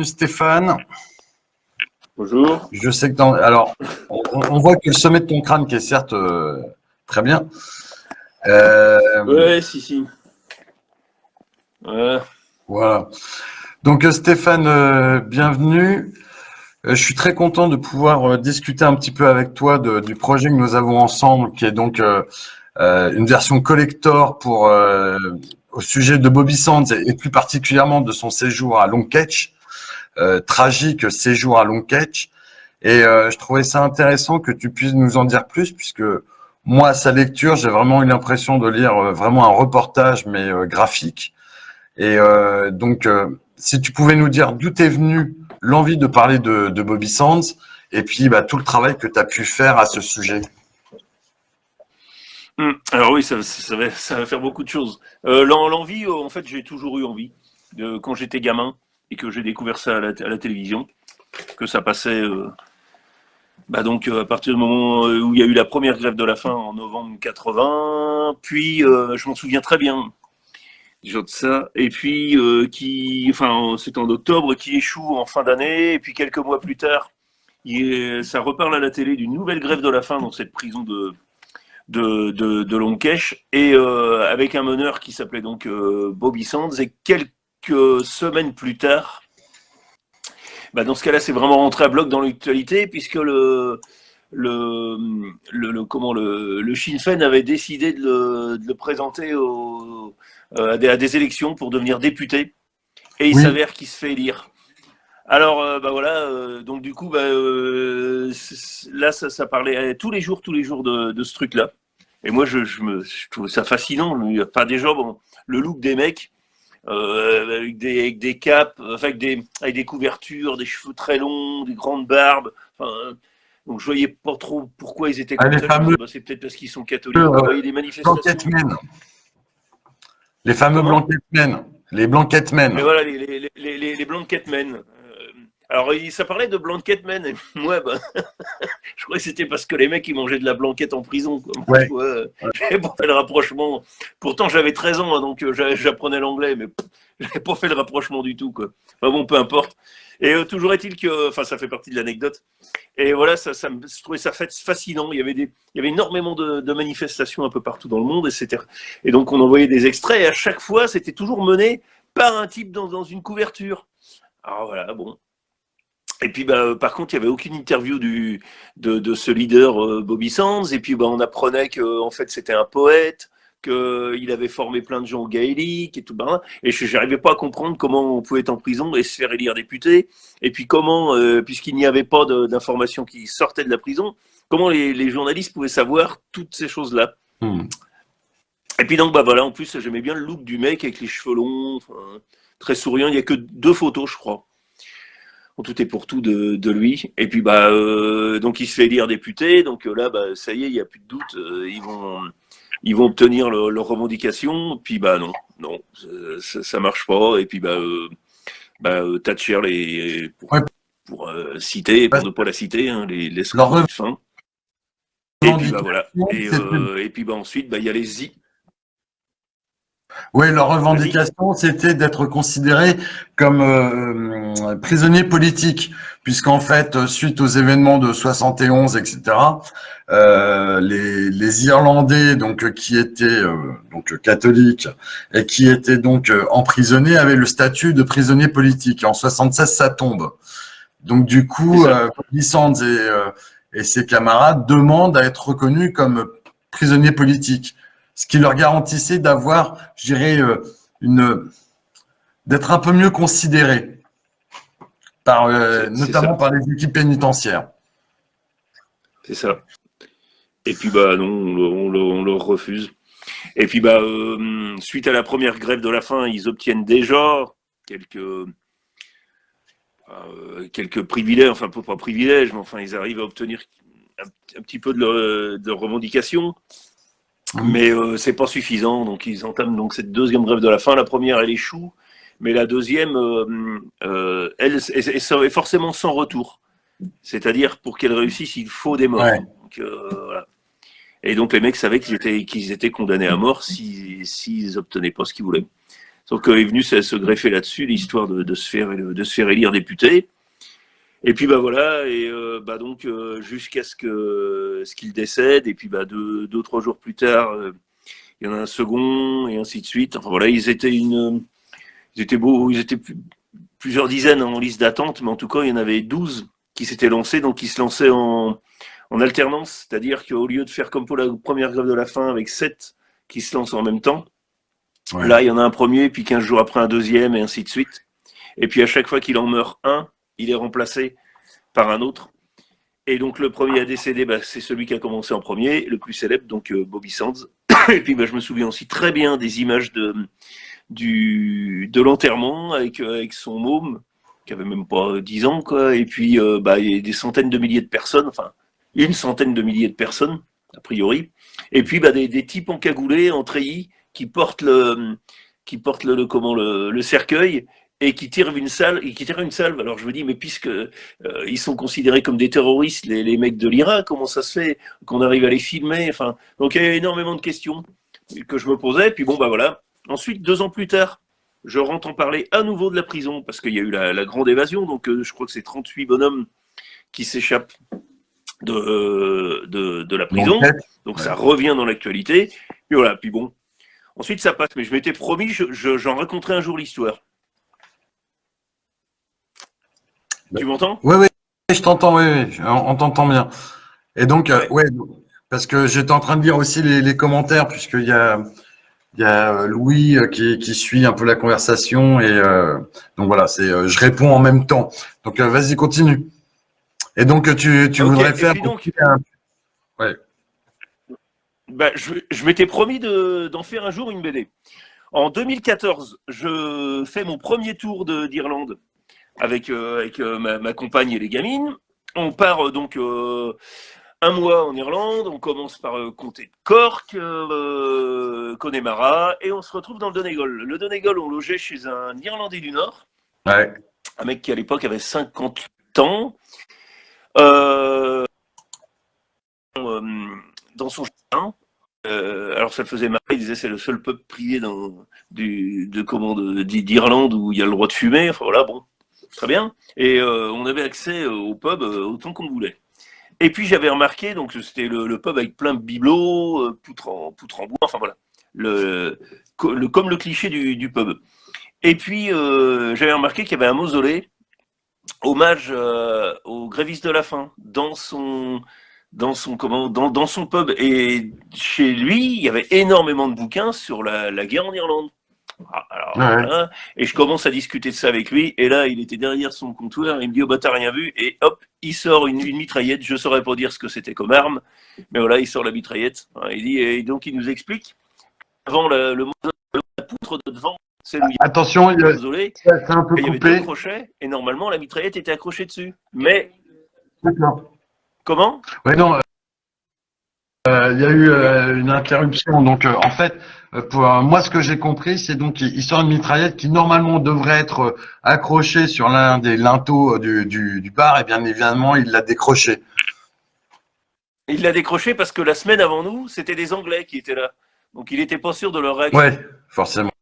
bienvenue Stéphane. Bonjour. Je sais que alors, on voit que le sommet de ton crâne qui est certes très bien. Ouais, si. Ouais. Voilà. Donc Stéphane, bienvenue. Je suis très content de pouvoir discuter un petit peu avec toi du projet que nous avons ensemble, qui est donc une version collector pour au sujet de Bobby Sands et plus particulièrement de son séjour à Long Ketch, tragique séjour à Long Ketch. Et je trouvais ça intéressant que tu puisses nous en dire plus, puisque moi, à sa lecture, j'ai vraiment eu l'impression de lire vraiment un reportage, mais graphique. Et donc, si tu pouvais nous dire d'où t'es venu l'envie de parler de Bobby Sands, et puis tout le travail que tu as pu faire à ce sujet. Alors oui, ça va faire beaucoup de choses. L'envie, en fait, j'ai toujours eu envie. Quand j'étais gamin et que j'ai découvert ça à la télévision, que ça passait donc à partir du moment où il y a eu la première grève de la faim en novembre 80, puis je m'en souviens très bien déjà de ça, et puis c'est en octobre, qui échoue en fin d'année, et puis quelques mois plus tard, ça reparle à la télé d'une nouvelle grève de la faim dans cette prison de Long Ketch, et avec un meneur qui s'appelait donc Bobby Sands, et quelques semaines plus tard, dans ce cas-là, c'est vraiment rentré à bloc dans l'actualité, puisque le Sinn Féin avait décidé de le présenter à des élections pour devenir député, et il s'avère qu'il se fait élire. Alors, voilà, donc du coup, là, ça parlait tous les jours de ce truc-là. Et moi, je trouve ça fascinant. Enfin, déjà, bon, le look des mecs, avec des capes, enfin, avec des couvertures, des cheveux très longs, des grandes barbes. Enfin, donc, je voyais pas trop pourquoi ils étaient comme ça. C'est peut-être parce qu'ils sont catholiques. Vous voyez des manifestations. Les fameux Blanketmen. Les Blanketmen. Mais voilà, les Blanketmen. Alors, ça parlait de Blanketmen. Et moi, je crois que c'était parce que les mecs, ils mangeaient de la blanquette en prison. Ouais. J'avais pas fait le rapprochement. Pourtant, j'avais 13 ans, hein, donc j'apprenais l'anglais, mais j'avais pas fait le rapprochement du tout, quoi. Enfin bon, peu importe. Et toujours est-il que, enfin, ça fait partie de l'anecdote. Et voilà, je trouvais ça fascinant. Il y avait énormément de manifestations un peu partout dans le monde, et donc on envoyait des extraits, et à chaque fois, c'était toujours mené par un type dans une couverture. Alors voilà, bon. Et puis, par contre, il n'y avait aucune interview de ce leader Bobby Sands. Et puis, on apprenait que, en fait, c'était un poète, qu'il avait formé plein de gens au gaélique et tout. Et je n'arrivais pas à comprendre comment on pouvait être en prison et se faire élire député. Et puis, comment, puisqu'il n'y avait pas d'informations qui sortaient de la prison, comment les journalistes pouvaient savoir toutes ces choses-là. Et puis, donc, voilà, en plus, j'aimais bien le look du mec avec les cheveux longs, très souriant. Il n'y a que 2 photos, je crois. En tout et pour tout de lui. Et puis donc il se fait élire député. Donc là, ça y est, il n'y a plus de doute. Ils vont obtenir leurs revendications. Puis non, ça marche pas. Et puis Thatcher pour citer, pour ne pas la citer, hein, les scores de fin. Et puis voilà. Et puis ensuite, il y a les Oui, leur revendication, c'était d'être considérés comme prisonniers politiques, puisqu'en fait, suite aux événements de 71, etc., les Irlandais, donc qui étaient donc catholiques et qui étaient donc emprisonnés, avaient le statut de prisonniers politiques. Et en 76, ça tombe. Donc du coup, Bobby Sands et ses camarades demandent à être reconnus comme prisonniers politiques, ce qui leur garantissait d'avoir, je dirais, d'être un peu mieux considérés par, notamment par les équipes pénitentiaires. C'est ça. Et puis non, on leur refuse. Et puis suite à la première grève de la faim, ils obtiennent déjà quelques privilèges, enfin pas privilèges, mais enfin ils arrivent à obtenir un petit peu de revendications. Mais c'est pas suffisant, donc ils entament donc cette deuxième grève de la faim. La première, elle échoue, mais la deuxième, elle est forcément sans retour. C'est-à-dire, pour qu'elle réussisse, il faut des morts. Ouais. Donc, voilà. Et donc les mecs savaient qu'ils étaient condamnés à mort s'ils obtenaient pas ce qu'ils voulaient. Sauf qu'elle est venue se greffer là-dessus, l'histoire de se faire élire député. Et puis bah voilà, et donc jusqu'à ce qu'il décède, et puis bah 2 ou 3 jours plus tard, il y en a un second, et ainsi de suite. Enfin voilà, ils étaient beaux, ils étaient plusieurs dizaines en liste d'attente, mais en tout cas, il y en avait 12 qui s'étaient lancés, donc ils se lançaient en alternance, c'est-à-dire qu'au lieu de faire comme pour la première grève de la faim avec 7 qui se lancent en même temps, Ouais. là, il y en a un premier, puis 15 jours après un deuxième, et ainsi de suite. Et puis à chaque fois qu'il en meurt un, il est remplacé par un autre. Et donc le premier à décéder, c'est celui qui a commencé en premier, le plus célèbre, donc Bobby Sands. Et puis je me souviens aussi très bien des images de l'enterrement avec son môme, qui avait même pas 10 ans, quoi. Et puis il y a des centaines de milliers de personnes, enfin une centaine de milliers de personnes, a priori. Et puis des types encagoulés, en treillis, qui portent le cercueil et qui tirent une salve. Alors je me dis, mais puisque ils sont considérés comme des terroristes, les mecs de l'IRA, comment ça se fait qu'on arrive à les filmer? Enfin, donc il y a énormément de questions que je me posais. Puis bon, voilà. Ensuite, 2 ans plus tard, je rentre en parler à nouveau de la prison, parce qu'il y a eu la grande évasion, donc je crois que c'est 38 bonhommes qui s'échappent de la prison. Donc ça revient dans l'actualité. Puis voilà, puis bon. Ensuite, ça passe, mais je m'étais promis, j'en raconterai un jour l'histoire. Tu m'entends? Oui, je t'entends, oui, on t'entend bien. Et donc, parce que j'étais en train de lire aussi les commentaires, puisqu'il y a Louis qui suit un peu la conversation, et donc voilà, je réponds en même temps. Donc, vas-y, continue. Et donc, tu voudrais faire. Ouais. Je m'étais promis d'en faire un jour une BD. En 2014, je fais mon premier tour d'Irlande avec ma compagne et les gamines. On part donc un mois en Irlande. On commence par comté de Cork, Connemara, et on se retrouve dans le Donegal. Le Donegal, on logeait chez un Irlandais du Nord, un mec qui à l'époque avait 50 ans. Dans son jardin. Alors ça le faisait marrer, il disait c'est le seul pub privé d'Irlande où il y a le droit de fumer. Enfin voilà, bon, très bien. Et on avait accès au pub autant qu'on voulait. Et puis j'avais remarqué, donc c'était le pub avec plein de bibelots, poutres en bois, enfin voilà, comme le cliché du pub. Et puis j'avais remarqué qu'il y avait un mausolée, hommage aux grévistes de la faim, dans son pub. Et chez lui, il y avait énormément de bouquins sur la guerre en Irlande. Voilà. Et je commence à discuter de ça avec lui, et là il était derrière son comptoir, il me dit oh bah t'as rien vu, et hop, il sort une mitraillette. Je saurais pas dire ce que c'était comme arme, mais voilà, il sort la mitraillette. Il dit, et donc il nous explique avant la poutre de devant, c'est le attention, c'est un peu coupé. Il y avait 2 crochets, et normalement la mitraillette était accrochée dessus. Mais comment? Ouais, non, il y a eu une interruption. Donc, en fait, pour moi, ce que j'ai compris, c'est donc il sort une mitraillette qui normalement devrait être accrochée sur l'un des linteaux du bar, et bien évidemment, il l'a décroché. Il l'a décroché parce que la semaine avant nous, c'était des Anglais qui étaient là. Donc, il n'était pas sûr de leur réaction. Ouais, forcément.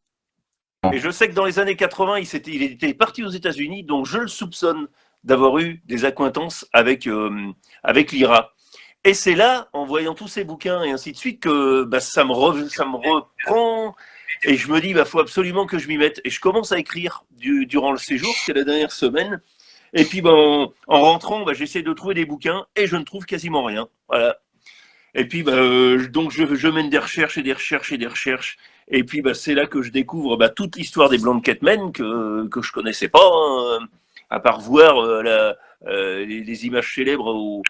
Et je sais que dans les années 80, il était parti aux États-Unis, donc je le soupçonne d'avoir eu des accointances avec l'IRA. Et c'est là, en voyant tous ces bouquins et ainsi de suite, que ça me reprend. Et je me dis, faut absolument que je m'y mette. Et je commence à écrire durant le séjour, c'est la dernière semaine. Et puis, en rentrant, j'essaie de trouver des bouquins et je ne trouve quasiment rien. Voilà. Et puis, donc, je mène des recherches et des recherches et des recherches. Et puis, c'est là que je découvre toute l'histoire des Blanket Men que je connaissais pas, hein, à part voir les images célèbres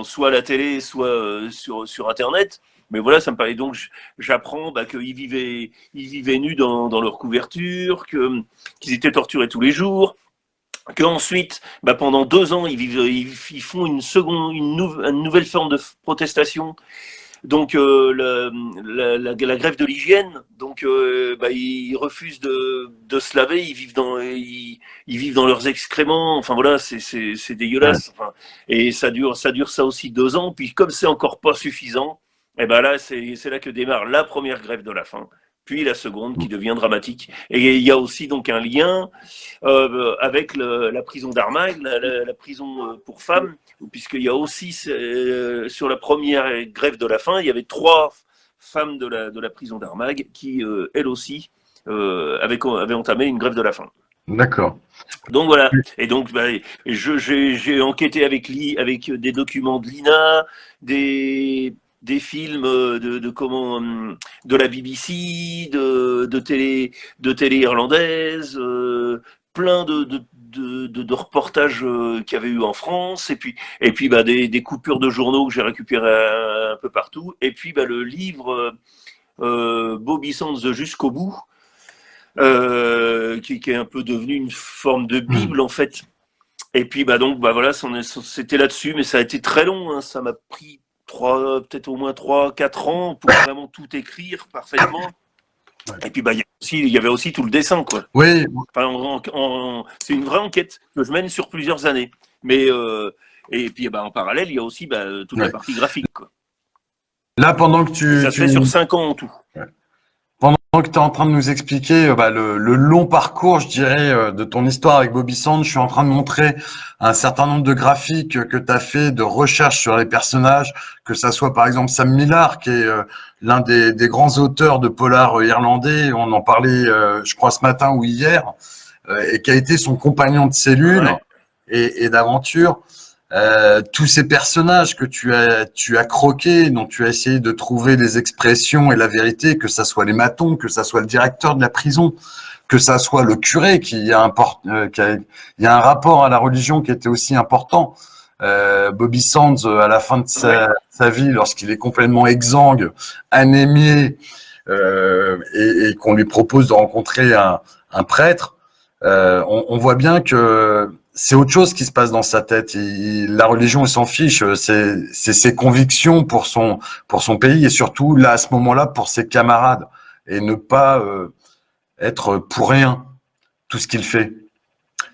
soit à la télé, soit sur Internet. Mais voilà, ça me paraît. Donc, j'apprends qu'ils vivaient nus dans leur couverture, qu'ils étaient torturés tous les jours, qu'ensuite, pendant 2 ans, ils font une nouvelle forme de protestation. Donc la grève de l'hygiène, donc ils refusent de se laver, ils vivent dans leurs excréments. Enfin voilà, c'est dégueulasse. Enfin, et ça dure ça aussi 2 ans. Puis comme c'est encore pas suffisant, et là c'est là que démarre la première grève de la faim. puis la seconde qui devient dramatique. Et il y a aussi donc un lien avec la prison d'Armagne, la prison pour femmes, puisqu'il y a aussi sur la première grève de la faim, il y avait 3 femmes de la prison d'Armagne qui, elles aussi, avaient entamé une grève de la faim. D'accord. Donc voilà. Et donc j'ai enquêté avec des documents de l'INA, des films de la BBC, de télé irlandaise, plein de reportages qu'il y avait eu en France, et puis des coupures de journaux que j'ai récupérées un peu partout, et puis le livre Bobby Sands jusqu'au bout, qui est un peu devenu une forme de Bible en fait. Et puis voilà, c'était là-dessus, mais ça a été très long, hein. Ça m'a pris peut-être au moins 3-4 ans pour vraiment tout écrire parfaitement. Et puis il y avait aussi tout le dessin, quoi. Oui. Enfin, c'est une vraie enquête que je mène sur plusieurs années. Mais et puis en parallèle, il y a aussi toute la partie graphique, quoi. Là, pendant que ça se fait sur 5 ans en tout. Pendant que tu es en train de nous expliquer le long parcours, je dirais, de ton histoire avec Bobby Sands, je suis en train de montrer un certain nombre de graphiques que tu as fait, de recherches sur les personnages, que ça soit par exemple Sam Millar, qui est l'un des grands auteurs de polar irlandais, on en parlait je crois ce matin ou hier, et qui a été son compagnon de cellule et d'aventure. Tous ces personnages que tu as croqués, dont tu as essayé de trouver les expressions et la vérité, que ça soit les matons, que ça soit le directeur de la prison, que ça soit le curé il y a un rapport à la religion qui était aussi important. Bobby Sands, à la fin de sa vie, lorsqu'il est complètement exsangue, anémié, et qu'on lui propose de rencontrer un prêtre, on voit bien que c'est autre chose qui se passe dans sa tête. La religion, il s'en fiche. C'est ses convictions pour son pays et surtout là à ce moment-là pour ses camarades et ne pas être pour rien tout ce qu'il fait.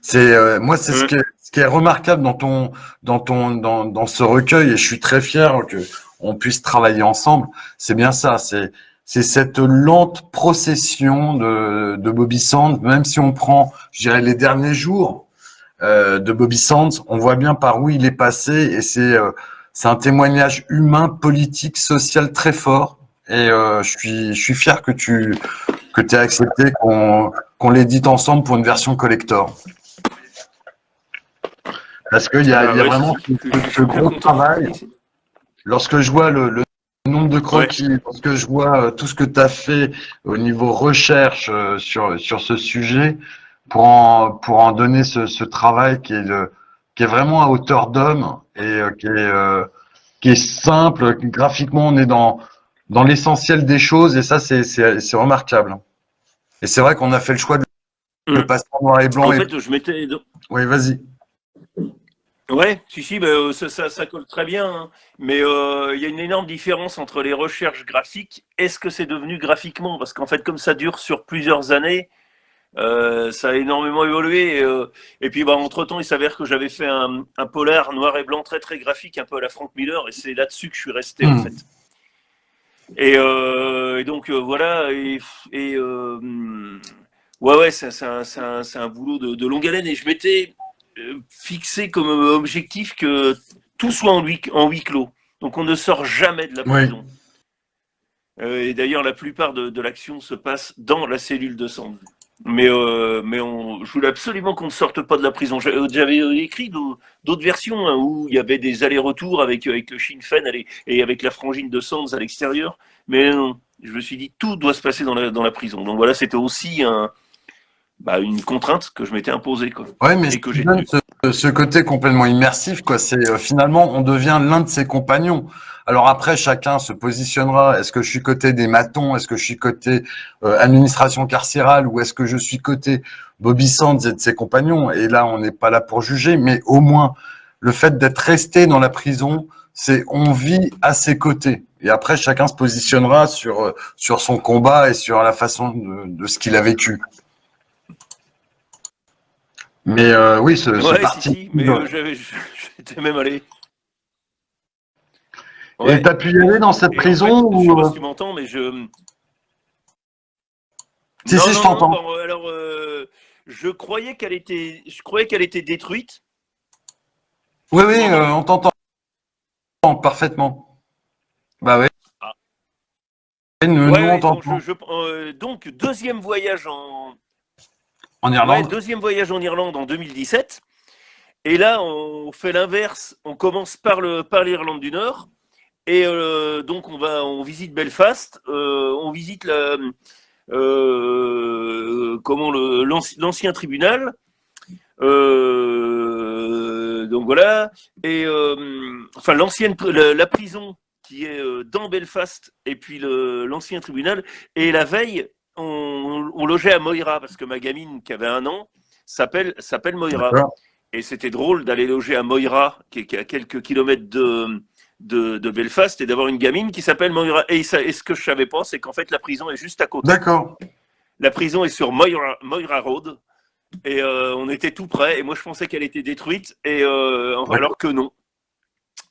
C'est moi c'est ce qui est remarquable dans ce recueil et je suis très fier que on puisse travailler ensemble. C'est bien ça. C'est cette lente procession de Bobby Sands, même si on prend, je dirais, les derniers jours de Bobby Sands, on voit bien par où il est passé et c'est un témoignage humain, politique, social très fort. Et je suis fier que tu aies accepté qu'on l'édite ensemble pour une version collector. Parce qu'il y a vraiment ce gros travail. Lorsque je vois le nombre de croquis, lorsque je vois tout ce que tu as fait au niveau recherche sur ce sujet, pour en donner ce travail qui est vraiment à hauteur d'homme et qui est simple. Graphiquement, on est dans l'essentiel des choses et ça, c'est remarquable. Et c'est vrai qu'on a fait le choix de le passer en noir et blanc. En fait, je m'étais. Oui, vas-y. Ouais, si, ça colle très bien, hein. Mais il y a une énorme différence entre les recherches graphiques. Est-ce que c'est devenu graphiquement? Parce qu'en fait, comme ça dure sur plusieurs années, ça a énormément évolué. Et puis, entre-temps, il s'avère que j'avais fait un polar noir et blanc très très graphique, un peu à la Frank Miller, et c'est là-dessus que je suis resté en fait. Et donc voilà. Ouais, c'est un boulot de longue haleine. Et je m'étais fixé comme objectif que tout soit en huis clos. Donc on ne sort jamais de la prison. Et d'ailleurs, la plupart de l'action se passe dans la cellule de Sands. Mais je voulais absolument qu'on ne sorte pas de la prison. J'avais écrit d'autres versions où il y avait des allers-retours avec le Sinn Féin et avec la frangine de Sands à l'extérieur. Mais non, je me suis dit tout doit se passer dans la prison. Donc voilà, c'était aussi une contrainte que je m'étais imposée, quoi. Ouais, mais ce côté complètement immersif, quoi. C'est finalement on devient l'un de ses compagnons. Alors après, chacun se positionnera. Est-ce que je suis côté des matons? Est-ce que je suis côté administration carcérale? Ou est-ce que je suis côté Bobby Sands et de ses compagnons? Et là, on n'est pas là pour juger, mais au moins, le fait d'être resté dans la prison, c'est on vit à ses côtés. Et après, chacun se positionnera sur son combat et sur la façon de ce qu'il a vécu. Mais oui, ce parti. Mais j'étais même allé. Ouais. Et t'as pu y aller dans cette prison en fait, je sais pas si tu m'entends, mais Si, Non, si, je non, non. t'entends. Bon, alors, je croyais qu'elle était détruite. Oui, oui, Tu m'entends? on t'entend parfaitement. Bah oui, Ah. nous, Ouais, on ouais, bon, t'entend. donc deuxième voyage en, En ouais, Irlande? deuxième voyage en Irlande en 2017. Et là, on fait l'inverse. On commence par l'Irlande du Nord. Et donc, on visite Belfast. On visite l'ancien tribunal. Donc voilà. Et enfin, la prison qui est dans Belfast, et puis l'ancien tribunal. Et la veille, on logeait à Moira parce que ma gamine qui avait 1 an s'appelle Moira. D'accord. Et c'était drôle d'aller loger à Moira, qui est à quelques kilomètres de Belfast, et d'avoir une gamine qui s'appelle Moira. Et ce que je savais pas, c'est qu'en fait la prison est juste à côté. D'accord. La prison est sur Moira Road. Et on était tout près. Et moi, je pensais qu'elle était détruite. Et D'accord. alors que non,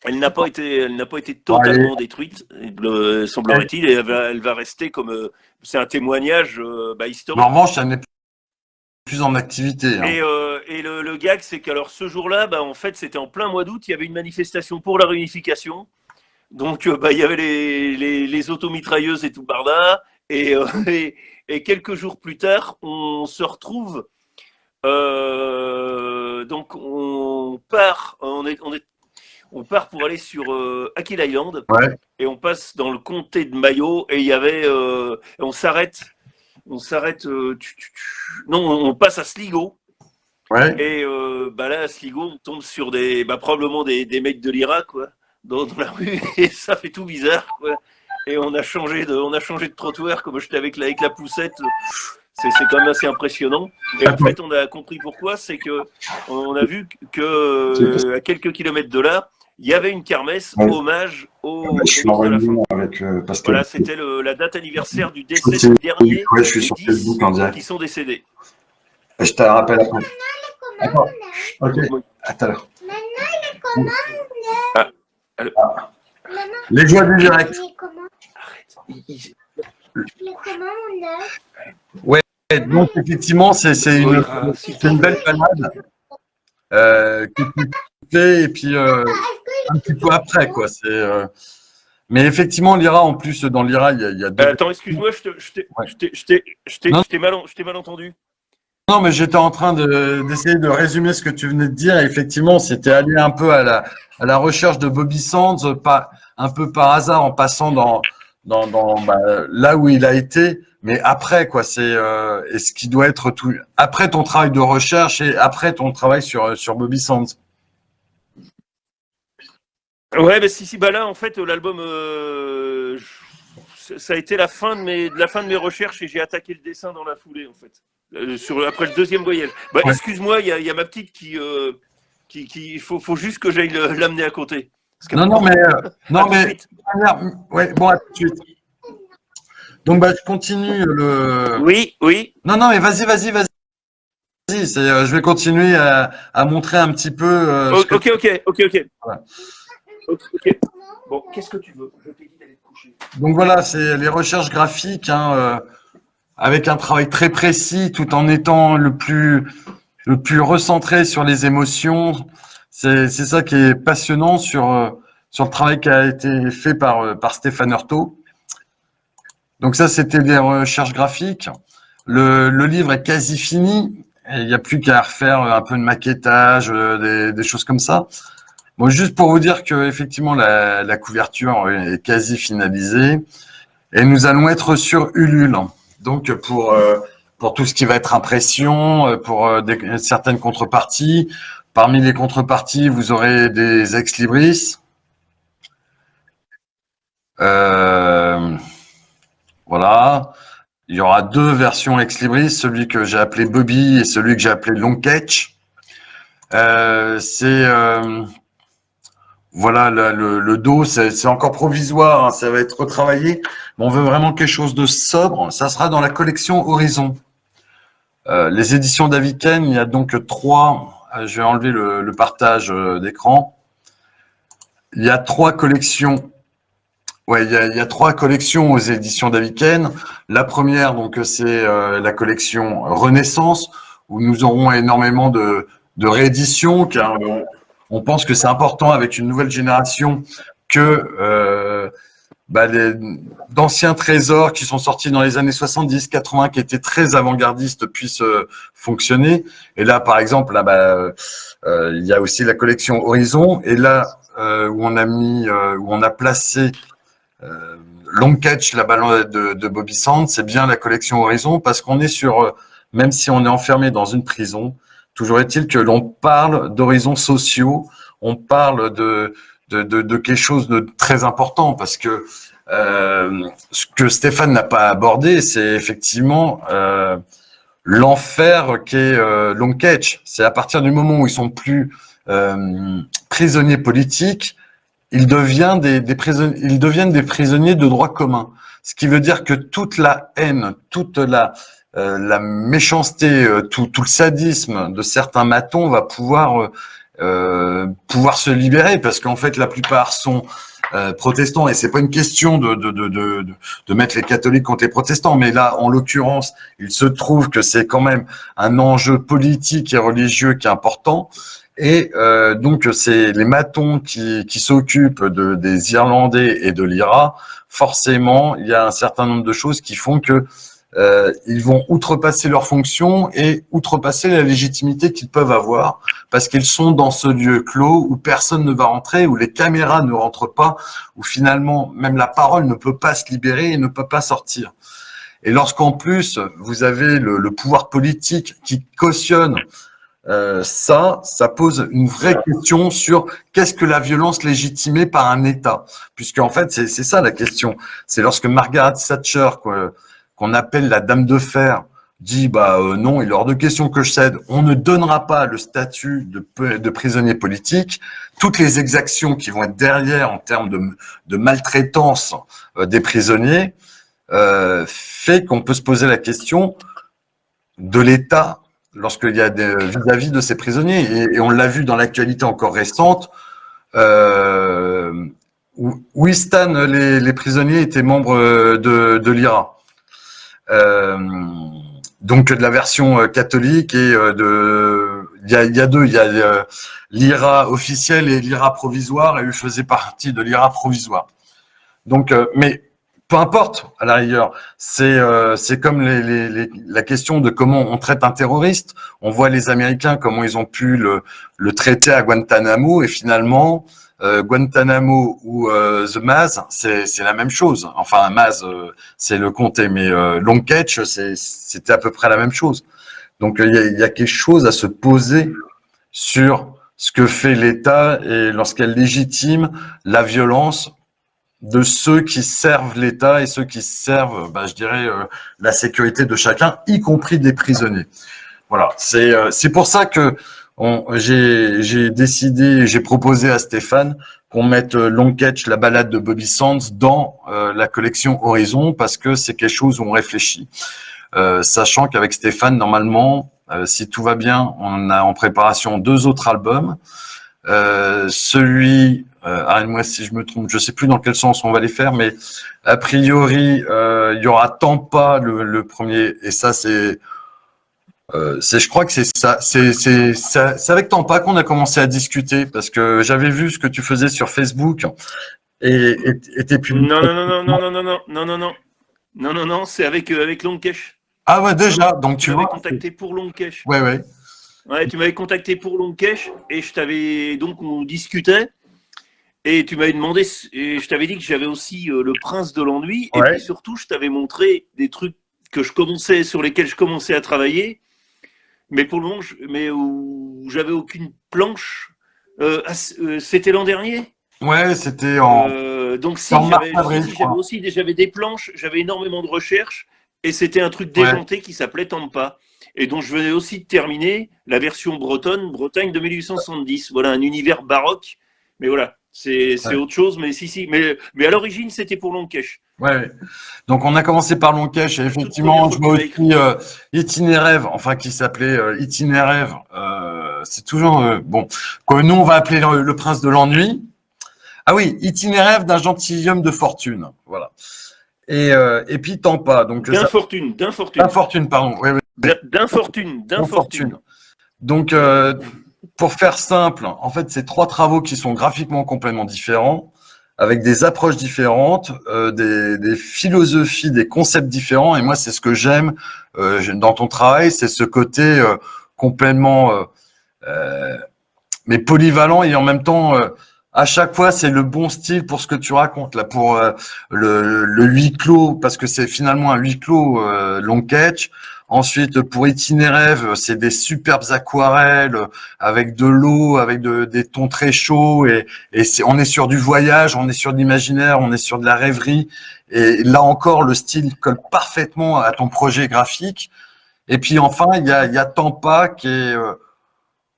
elle n'a pas été Bon, allez, totalement détruite, semblerait-il. Et elle va rester comme c'est un témoignage mais en historique. revanche, elle n'est plus en activité, hein. Et le gag, c'est qu'alors ce jour-là, bah, en fait, c'était en plein mois d'août. Il y avait une manifestation pour la réunification. Donc, bah, il y avait les automitrailleuses et tout barda. Et, et quelques jours plus tard, on se retrouve. Donc, on part pour aller sur Achill Island, Ouais, et on passe dans le comté de Mayo, et il y avait, on s'arrête, non, on passe à Sligo. ouais. Et bah là, à Sligo, on tombe sur probablement des mecs de l'Irak, quoi, dans la rue, et ça fait tout bizarre, quoi. Et on a changé de trottoir, comme j'étais avec la poussette. C'est quand même assez impressionnant. Et en D'accord. fait, on a compris pourquoi. C'est que on a vu que C'est parce à quelques kilomètres de là, il y avait une kermesse que hommage je aux suis en amis de la faim. réunion avec Pascal. Voilà, c'était la date anniversaire du décès C'est- du dernier Ouais, je suis des sur Facebook 10 en qui direct. sont décédés. Je te rappelle après. D'accord. Ok. Oui. À tout à l'heure. Ah, alors, Les joies du direct. arrête. Ouais. Donc effectivement, Moira, s'il te c'est une belle plaît. balade que tu fais et puis un petit peu après quoi. Mais effectivement, l'IRA en plus dans l'IRA, il y a deux. Attends, excuse-moi, Ouais. Non, je t'ai mal entendu. non, mais j'étais en train d'essayer de résumer ce que tu venais de dire. Et effectivement, c'était aller un peu à la recherche de Bobby Sands, pas, un peu par hasard en passant bah, là où il a été. Mais après, quoi, et ce qui doit être tout, après ton travail de recherche et après ton travail sur Bobby Sands. Ouais, bah si, bah là, en fait, l'album, ça a été la fin de mes recherches, et j'ai attaqué le dessin dans la foulée, en fait. Après le deuxième voyage. Bah, Ouais. excuse-moi, il y a ma petite il faut juste que j'aille l'amener à côté. Parce Non, bon, à non, tout de mais, suite. ouais, bon, à tout de suite. Donc, bah, je continue Oui, oui. non, non, mais vas-y. Je vais continuer à montrer un petit peu ce que. Ok. Voilà. Ok. Bon, qu'est-ce que tu veux? Je t'ai dit d'aller te coucher. Donc voilà, c'est les recherches graphiques, hein, avec un travail très précis, tout en étant le plus recentré sur les émotions. C'est ça qui est passionnant sur le travail qui a été fait par Stéphane Hurtaud. Donc ça, c'était des recherches graphiques. Le livre est quasi fini. Et il n'y a plus qu'à refaire un peu de maquettage, des choses comme ça. Bon, juste pour vous dire que effectivement la couverture est quasi finalisée et nous allons être sur Ulule. Donc pour tout ce qui va être impression, pour certaines contreparties. Parmi les contreparties, vous aurez des ex-libris. Euh, voilà. Il y aura deux versions ex-libris, celui que j'ai appelé Bobby et celui que j'ai appelé Long Catch. Voilà, le dos, c'est encore provisoire, hein, ça va être retravaillé. Mais on veut vraiment quelque chose de sobre. Ça sera dans la collection Horizon. Les éditions d'Aviken, il y a donc trois. Je vais enlever le partage d'écran. Il y a trois collections Ouais, il y a trois collections aux éditions Daviken. La première, donc, c'est la collection Renaissance, où nous aurons énormément de rééditions, car on pense que c'est important avec une nouvelle génération que d'anciens trésors qui sont sortis dans les années 70, 80, qui étaient très avant-gardistes, puissent fonctionner. Et là, par exemple, là, il y a aussi la collection Horizon. Et là, où on a placé Long Catch, la ballon de Bobby Sands, c'est bien la collection Horizon, parce qu'on est sur, même si on est enfermé dans une prison, toujours est-il que l'on parle d'horizons sociaux, on parle de quelque chose de très important, parce que ce que Stéphane n'a pas abordé, c'est effectivement l'enfer qu'est Long Catch. C'est à partir du moment où ils sont plus prisonniers politiques, ils deviennent ils deviennent des prisonniers de droit commun. Ce qui veut dire que toute la haine, toute la méchanceté, tout le sadisme de certains matons va pouvoir se libérer, parce qu'en fait la plupart sont protestants, et c'est pas une question de mettre les catholiques contre les protestants, mais là en l'occurrence il se trouve que c'est quand même un enjeu politique et religieux qui est important. Et donc c'est les matons qui s'occupent des Irlandais et de l'IRA. Forcément, il y a un certain nombre de choses qui font que ils vont outrepasser leurs fonctions et outrepasser la légitimité qu'ils peuvent avoir, parce qu'ils sont dans ce lieu clos où personne ne va rentrer, où les caméras ne rentrent pas, où finalement même la parole ne peut pas se libérer et ne peut pas sortir. Et lorsqu'en plus vous avez le pouvoir politique qui cautionne ça pose une vraie question sur qu'est-ce que la violence légitimée par un État, puisque en fait c'est ça la question. C'est lorsque Margaret Thatcher, qu'on appelle la Dame de Fer, dit non, il est hors de question que je cède, on ne donnera pas le statut de prisonnier politique. Toutes les exactions qui vont être derrière en termes de maltraitance des prisonniers fait qu'on peut se poser la question de l'État lorsqu'il y a vis-à-vis de ces prisonniers. Et on l'a vu dans l'actualité encore récente, où Stan, les prisonniers étaient membres de l'IRA. Donc de la version catholique, et il y a deux, il y a l'IRA officiel et l'IRA provisoire, et eux faisaient partie de l'IRA provisoire. Donc, mais peu importe, à la rigueur, c'est comme la question de comment on traite un terroriste. On voit les Américains, comment ils ont pu le traiter à Guantanamo, et finalement, Guantanamo ou The Maz, c'est la même chose. Enfin, Maz, c'est le comté, mais Long Catch, c'était à peu près la même chose. Donc, il y a quelque chose à se poser sur ce que fait l'État, et lorsqu'elle légitime la violence de ceux qui servent l'État et ceux qui servent, je dirais, la sécurité de chacun, y compris des prisonniers. Voilà, c'est pour ça que j'ai proposé à Stéphane qu'on mette Long Catch, la balade de Bobby Sands, dans la collection Horizon, parce que c'est quelque chose où on réfléchit. Sachant qu'avec Stéphane, normalement, si tout va bien, on a en préparation 2 autres albums. Arrête-moi si je me trompe, je sais plus dans quel sens on va les faire, mais a priori, il y aura Tampa le premier, et ça je crois que c'est ça, c'est avec Tampa qu'on a commencé à discuter, parce que j'avais vu ce que tu faisais sur Facebook et tes publications. Non, c'est avec Long Catch. Ah ouais, déjà, donc tu m'avais contacté pour Long Catch. Ouais. Ouais, tu m'avais contacté pour Long Catch, et on discutait, et tu m'avais demandé, et je t'avais dit que j'avais aussi Le Prince de l'ennui, et puis surtout je t'avais montré des trucs sur lesquels je commençais à travailler, mais pour le moment, où j'avais aucune planche. C'était l'an dernier. Ouais, c'était en. Donc j'avais des planches, j'avais énormément de recherches, et c'était un truc déjanté qui s'appelait Tampa. Et dont je venais aussi de terminer la version Bretagne de 1870. Voilà, un univers baroque. Mais voilà, c'est autre chose. Mais mais à l'origine, c'était pour Long Catch. Ouais. Donc on a commencé par Long Catch, et effectivement, je vois aussi Itinéraire, enfin qui s'appelait Itinéraire. C'est toujours bon. Que nous on va appeler le Prince de l'ennui. Ah oui, itinéraire d'un gentilhomme de fortune. Voilà. Et puis Tampa. Donc, D'infortune. d'infortune, pardon. Oui, oui, D'infortune. d'infortune. Donc, pour faire simple, en fait, c'est trois travaux qui sont graphiquement complètement différents, avec des approches différentes, des philosophies, des concepts différents. Et moi, c'est ce que j'aime dans ton travail, c'est ce côté complètement mais polyvalent et en même temps, à chaque fois, c'est le bon style pour ce que tu racontes. Là, pour le huis clos, parce que c'est finalement un huis clos long catch. Ensuite, pour itinéraire, c'est des superbes aquarelles avec de l'eau, avec des tons très chauds. Et on est sur du voyage, on est sur de l'imaginaire, on est sur de la rêverie. Et là encore, le style colle parfaitement à ton projet graphique. Et puis enfin, il y a Tampa qui est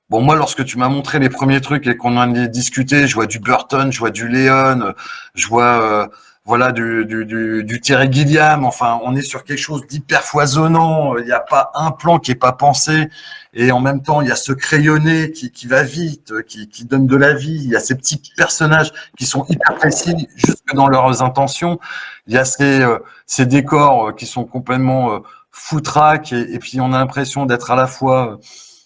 bon, moi, lorsque tu m'as montré les premiers trucs et qu'on en a discuté, je vois du Burton, je vois du Léon, je vois voilà du Terry Gilliam. Enfin, on est sur quelque chose d'hyper foisonnant. Il n'y a pas un plan qui est pas pensé. Et en même temps, il y a ce crayonné qui va vite, qui donne de la vie. Il y a ces petits personnages qui sont hyper précis jusque dans leurs intentions. Il y a ces décors qui sont complètement foutraques et puis on a l'impression d'être à la fois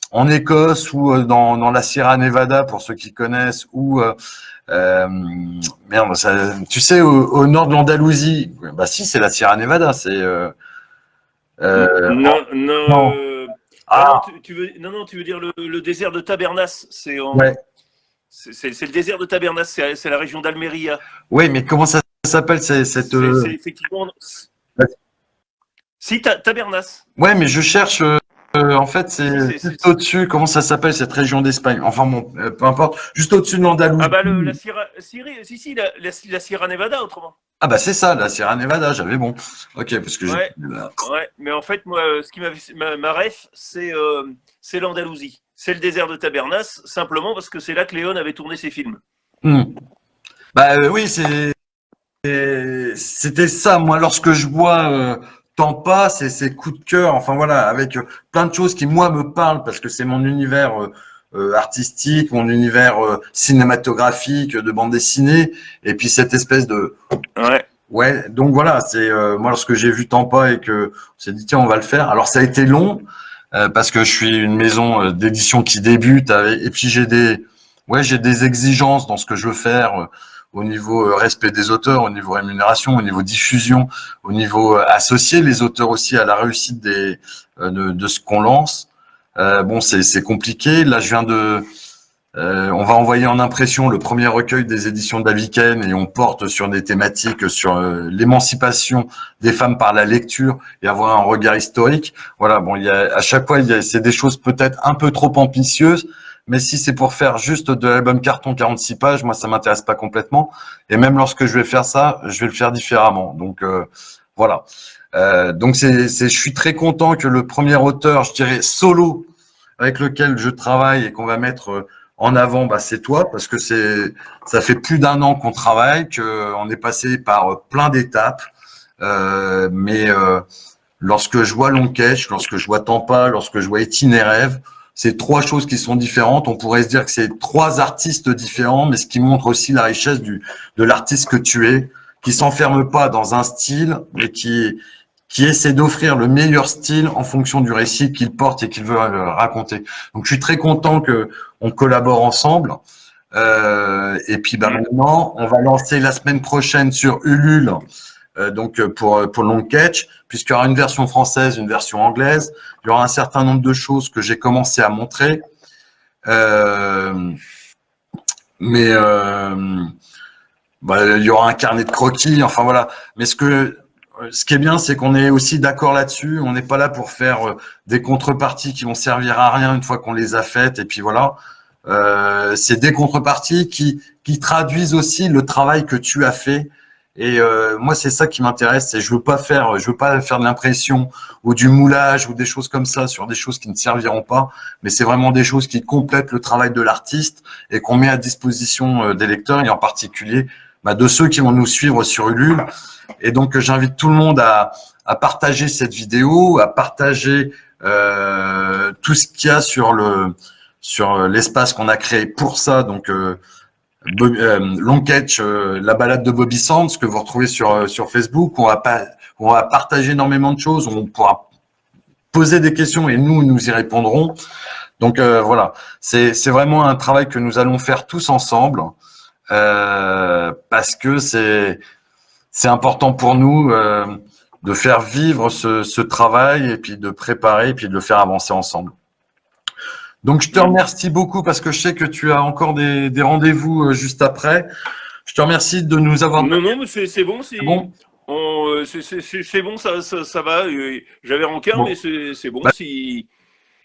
en Écosse ou dans la Sierra Nevada pour ceux qui connaissent ou merde, tu sais au nord de l'Andalousie. Bah si, c'est la Sierra Nevada, c'est Non, non. non, Ah tu veux dire le désert de Tabernas. ouais. C'est le désert de Tabernas, c'est la région d'Almeria. Oui, mais comment ça s'appelle cette C'est effectivement. Si, Tabernas. ouais, mais je cherche en fait, c'est juste au-dessus. Comment ça s'appelle cette région d'Espagne? Enfin bon, peu importe. Juste au-dessus de l'Andalousie. Ah bah la Sierra, si, la Sierra Nevada autrement. Ah bah c'est ça, la Sierra Nevada. J'avais bon. Ok, parce que j'ai. Ouais, mais en fait moi, ce qui ma ref, c'est l'Andalousie, c'est le désert de Tabernas, simplement parce que c'est là que Léon avait tourné ses films. Bah oui, c'était ça. Moi, lorsque je vois Tampa, c'est ces coups de cœur. Enfin voilà, avec plein de choses qui moi me parlent parce que c'est mon univers artistique, mon univers cinématographique, de bande dessinée, et puis cette espèce de ouais. Donc voilà, c'est moi lorsque j'ai vu Tampa et que on s'est dit tiens on va le faire. Alors ça a été long parce que je suis une maison d'édition qui débute et puis j'ai des exigences dans ce que je veux faire. Au niveau respect des auteurs, au niveau rémunération, au niveau diffusion, au niveau associer les auteurs aussi à la réussite de ce qu'on lance. Bon, c'est compliqué. Là, on va envoyer en impression le premier recueil des éditions d'Aviken et on porte sur des thématiques sur l'émancipation des femmes par la lecture et avoir un regard historique. Voilà, bon, à chaque fois, c'est des choses peut-être un peu trop ambitieuses. Mais si c'est pour faire juste de l'album carton 46 pages, moi, ça m'intéresse pas complètement. Et même lorsque je vais faire ça, je vais le faire différemment. Donc, voilà. Donc, je suis très content que le premier auteur, je dirais, solo, avec lequel je travaille et qu'on va mettre en avant, bah, c'est toi, parce que ça fait plus d'un an qu'on travaille, qu'on est passé par plein d'étapes. Mais lorsque je vois Long Catch, lorsque je vois Tampa, lorsque je vois Itinéraire, c'est trois choses qui sont différentes. On pourrait se dire que c'est trois artistes différents, mais ce qui montre aussi la richesse de l'artiste que tu es, qui s'enferme pas dans un style, mais qui essaie d'offrir le meilleur style en fonction du récit qu'il porte et qu'il veut raconter. Donc, je suis très content que on collabore ensemble. Et puis, bah, maintenant, on va lancer la semaine prochaine sur Ulule. Donc pour Long Catch, puisqu'il y aura une version française, une version anglaise, il y aura un certain nombre de choses que j'ai commencé à montrer, mais bah, il y aura un carnet de croquis, enfin voilà. Mais ce qui est bien, c'est qu'on est aussi d'accord là-dessus. On n'est pas là pour faire des contreparties qui vont servir à rien une fois qu'on les a faites, et puis voilà. C'est des contreparties qui traduisent aussi le travail que tu as fait. Et moi, c'est ça qui m'intéresse. Je veux pas faire de l'impression ou du moulage ou des choses comme ça sur des choses qui ne serviront pas. Mais c'est vraiment des choses qui complètent le travail de l'artiste et qu'on met à disposition des lecteurs et en particulier bah, de ceux qui vont nous suivre sur Ulule. Et donc, j'invite tout le monde à partager cette vidéo, à partager tout ce qu'il y a sur l'espace qu'on a créé pour ça. Donc Long Catch, la balade de Bobby Sands, que vous retrouvez sur Facebook. On va partager énormément de choses. On pourra poser des questions et nous y répondrons. Donc voilà, c'est vraiment un travail que nous allons faire tous ensemble parce que c'est important pour nous de faire vivre ce travail et puis de préparer et puis de le faire avancer ensemble. Donc je te remercie beaucoup parce que je sais que tu as encore des rendez-vous juste après. Je te remercie de nous avoir. Non, mais c'est bon, C'est bon. c'est bon, ça va. J'avais rencard, Bon. mais c'est bon. Bah, Si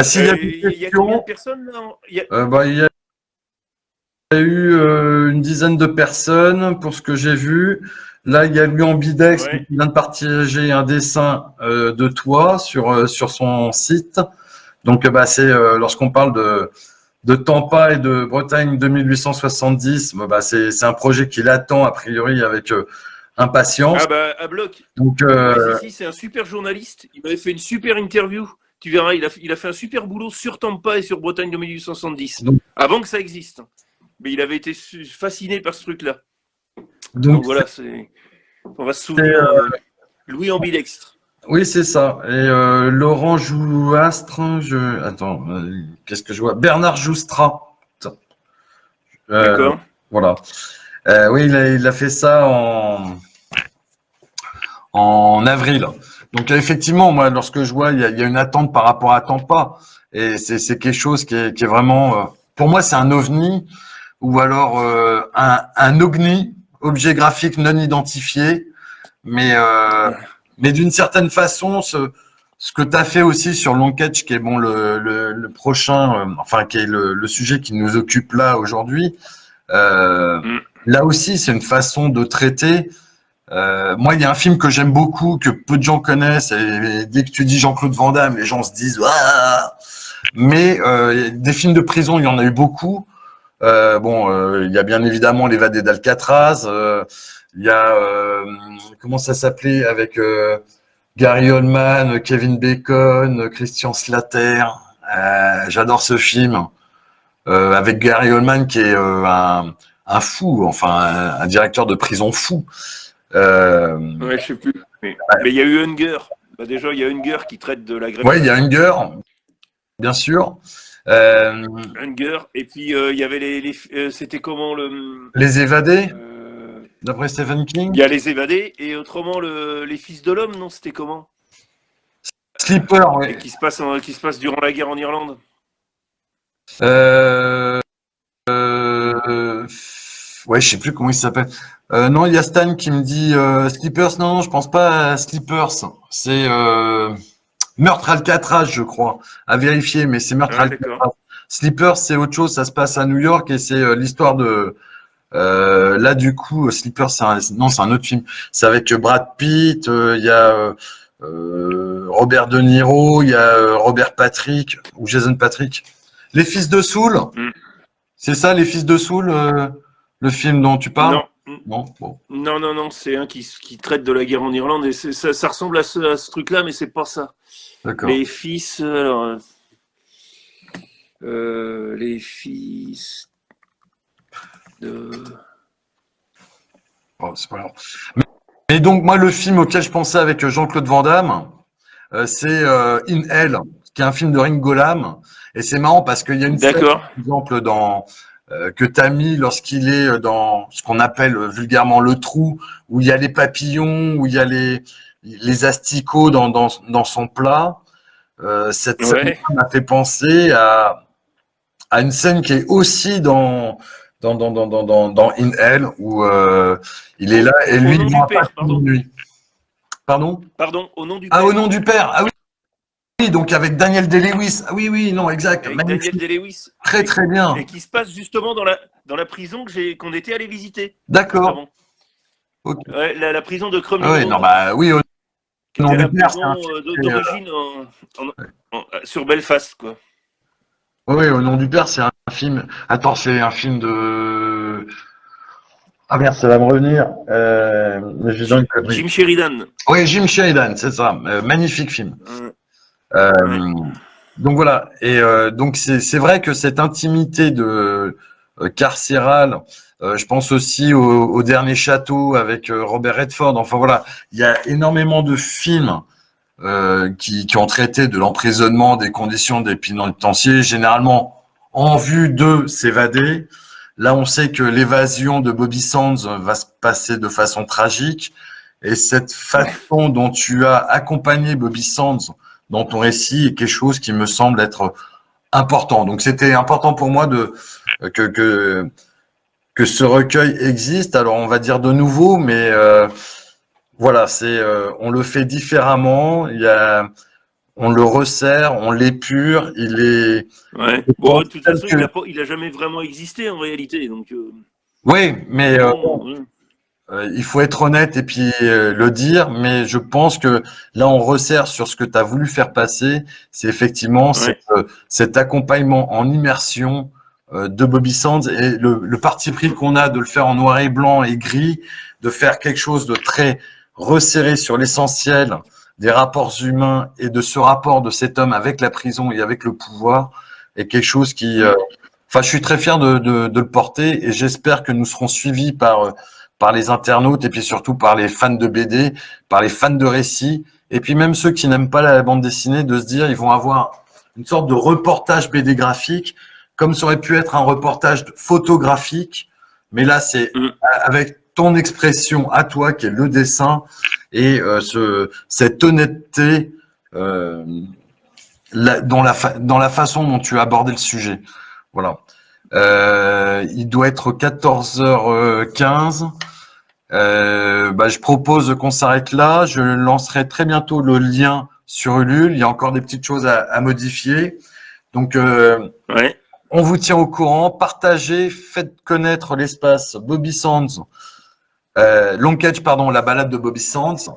s'il y a des il y a combien questions, de personnes là il y a eu une dizaine de personnes pour ce que j'ai vu. Là, il y a lui Ambidex Ouais. qui vient de partager un dessin de toi sur son site. Donc, c'est lorsqu'on parle de Tampa et de Bretagne 2870, c'est un projet qu'il attend a priori avec impatience. Ah bah à bloc. Donc, Si, c'est un super journaliste. Il m'avait fait une super interview. Tu verras, il a fait un super boulot sur Tampa et sur Bretagne de 1870, donc, avant que ça existe. Mais il avait été fasciné par ce truc-là. donc voilà, on va se souvenir. Louis Ambidextre. oui, c'est ça. Et Laurent Jouastre, attends, qu'est-ce que je vois? Bernard Joustra. D'accord. Voilà. Oui, il a fait ça en avril. Donc effectivement, moi, lorsque je vois, il y a une attente par rapport à Tampa, et c'est quelque chose qui est vraiment, pour moi, c'est un ovni ou alors un OGNI, objet graphique non identifié, mais d'une certaine façon, ce que tu as fait aussi sur Long Catch, qui est bon le prochain, enfin qui est le sujet qui nous occupe là aujourd'hui, là aussi, c'est une façon de traiter. Moi, il y a un film que j'aime beaucoup, que peu de gens connaissent, et dès que tu dis Jean-Claude Van Damme, les gens se disent ah. Mais des films de prison, il y en a eu beaucoup. Il y a bien évidemment L'Évadé d'Alcatraz. Il y a comment ça s'appelait avec Gary Oldman, Kevin Bacon, Christian Slater. J'adore ce film avec Gary Oldman qui est un fou, enfin un directeur de prison fou. Ouais, je sais plus. Mais il y a eu Hunger. Bah, déjà, il y a Hunger qui traite de la grève. Ouais, il y a Hunger, bien sûr. Hunger. Et puis il y avait c'était comment Les Évadés, d'après Stephen King. Il y a Les Évadés et autrement les Fils de l'homme, non? C'était comment? Sleeper, ouais. Et qui se passe durant la guerre en Irlande. Ouais, je sais plus comment il s'appelle. Non, il y a Stan qui me dit Sleepers. Non, je pense pas à Sleepers. C'est Meurtre Alcatraz, je crois. À vérifier, mais c'est Meurtre Alcatraz. Sleepers, c'est autre chose. Ça se passe à New York et c'est l'histoire de. Là, du coup, Sleepers, c'est un autre film. C'est avec Brad Pitt. Il y a Robert De Niro. Il y a Robert Patrick ou Jason Patrick. Les Fils de Soul. C'est ça, Les Fils de Soul, le film dont tu parles? Non. Non, c'est un qui traite de la guerre en Irlande et ça ressemble à ce truc-là, mais c'est pas ça. D'accord. Les fils, alors, les fils de. Oh, c'est pas grave. Mais donc moi, le film auquel je pensais avec Jean-Claude Van Damme, c'est In Hell, qui est un film de Ringo Lam. Et c'est marrant parce qu'il y a une scène, par exemple, que tu as mis lorsqu'il est dans ce qu'on appelle vulgairement le trou, où il y a les papillons, où il y a les asticots dans son plat. Cette scène m'a fait penser à une scène qui est aussi dans In Hell, où il est là et lui, il voit pas de nuit. Pardon, au nom du père. Ah, au nom du père. Ah oui. Oui, donc avec Daniel Day-Lewis. Ah oui, non, exact. Avec Daniel Day-Lewis. Très bien. Et qui se passe justement dans la prison qu'on était allé visiter. D'accord. Okay. Ouais, la prison de Crumlin. Oui, non, bah oui, au nom du père, c'est d'origine sur Belfast, quoi. Oui, au nom du père, c'est un film. Attends, c'est un film de. Ah merde, ça va me revenir. Jim Sheridan. Oui, Jim Sheridan, c'est ça. Magnifique film. Donc voilà. Et donc c'est vrai que cette intimité de carcérale. Je pense aussi au Dernier Château avec Robert Redford. Enfin voilà, il y a énormément de films qui ont traité de l'emprisonnement, des conditions des pénitenciers, généralement en vue de s'évader. Là, on sait que l'évasion de Bobby Sands va se passer de façon tragique. Et cette façon dont tu as accompagné Bobby Sands dans ton récit est quelque chose qui me semble être important. Donc, c'était important pour moi que ce recueil existe. Alors, on va dire de nouveau, mais voilà, on le fait différemment. On le resserre, on l'épure. Ouais. Bon, de toute façon, il a jamais vraiment existé en réalité. Donc, oui, mais ouais. il faut être honnête et puis le dire, mais je pense que là, on resserre sur ce que tu as voulu faire passer. C'est effectivement Ouais. cet accompagnement en immersion de Bobby Sands et le parti pris qu'on a de le faire en noir et blanc et gris, de faire quelque chose de très resserré sur l'essentiel des rapports humains et de ce rapport de cet homme avec la prison et avec le pouvoir est quelque chose qui… Enfin, je suis très fier de le porter et j'espère que nous serons suivis par les internautes et puis surtout par les fans de BD, par les fans de récits, et puis même ceux qui n'aiment pas la bande dessinée, de se dire ils vont avoir une sorte de reportage BD graphique, comme ça aurait pu être un reportage photographique, mais là c'est avec ton expression à toi qui est le dessin et cette honnêteté dans la façon dont tu as abordé le sujet. Voilà. Il doit être 14h15. Je propose qu'on s'arrête là. Je lancerai très bientôt le lien sur Ulule. Il y a encore des petites choses à modifier. Donc, Ouais. on vous tient au courant. Partagez, faites connaître l'espace Bobby Sands. Long Catch, pardon, la balade de Bobby Sands.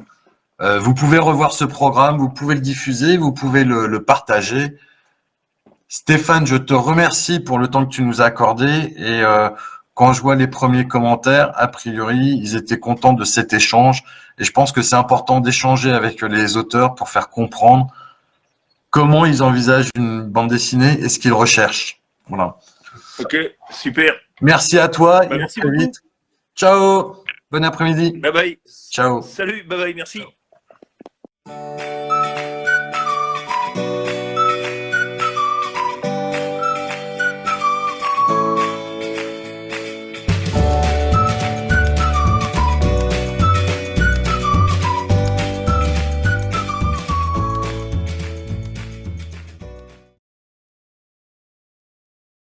Vous pouvez revoir ce programme, vous pouvez le diffuser, vous pouvez le partager. Stéphane, je te remercie pour le temps que tu nous as accordé et quand je vois les premiers commentaires, a priori, ils étaient contents de cet échange et je pense que c'est important d'échanger avec les auteurs pour faire comprendre comment ils envisagent une bande dessinée et ce qu'ils recherchent. Voilà. Ok, super. Merci à toi et à Merci très beaucoup. vite. Ciao, bon après-midi. Bye bye. Ciao. Salut, bye bye, merci.